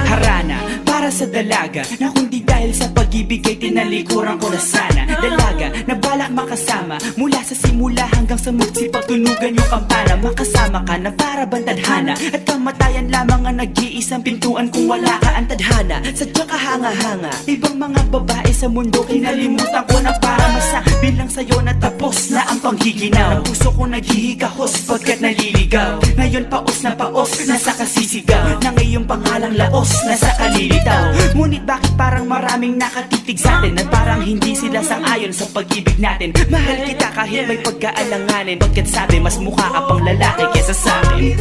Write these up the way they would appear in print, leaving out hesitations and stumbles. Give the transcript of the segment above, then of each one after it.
Harana para sa dalaga na kundi dahil sa pag-ibig ay tinalikuran ko na sana. Dalaga na balak makasama mula sa simula hanggang sa magsipagtunugan yung kampana. Makasama ka na para bantadhana at kamatayan lamang ang nag-iisang pintuan kung wala ka ang tadhana. Sadyang kahanga-hanga ibang mga babae sa mundo kinalimutan ko na para masabi lang sa'yo na tapos na ang panghihinaw. Ang puso ko naghihikahos pagkat naliligaw. Ngayon paos na paos nasa kasisigaw ng iyong pangalang laos nasa kalilitaw. Ngunit bakit parang maraming nakatitig sa atin at parang hindi sila sang-ayon sa pag-ibig natin. Mahal kita kahit may pagkaalanganin, pagkat sabi mas mukha ka pang lalaki kesa sa akin.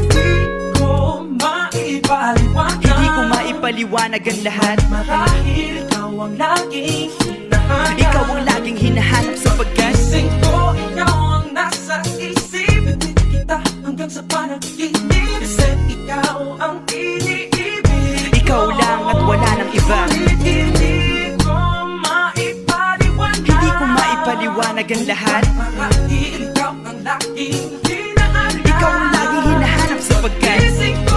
Hindi ko maipaliwanag ang lahat marahil ikaw ang laging hinahanap. Ikaw ang laging hinahanap sapagkat gising ko, ikaw ang nasa isip. Bitbit kita hanggang sa panaginip kasi ikaw ang iniibig. ikaw lang at wala nang iba. Hindi ko maipaliwanag. Hindi ko maipaliwanag ang lahat. Marahil ikaw ang laging hinahanap. Ikaw ang laging hinahanap sapagkat gising ko,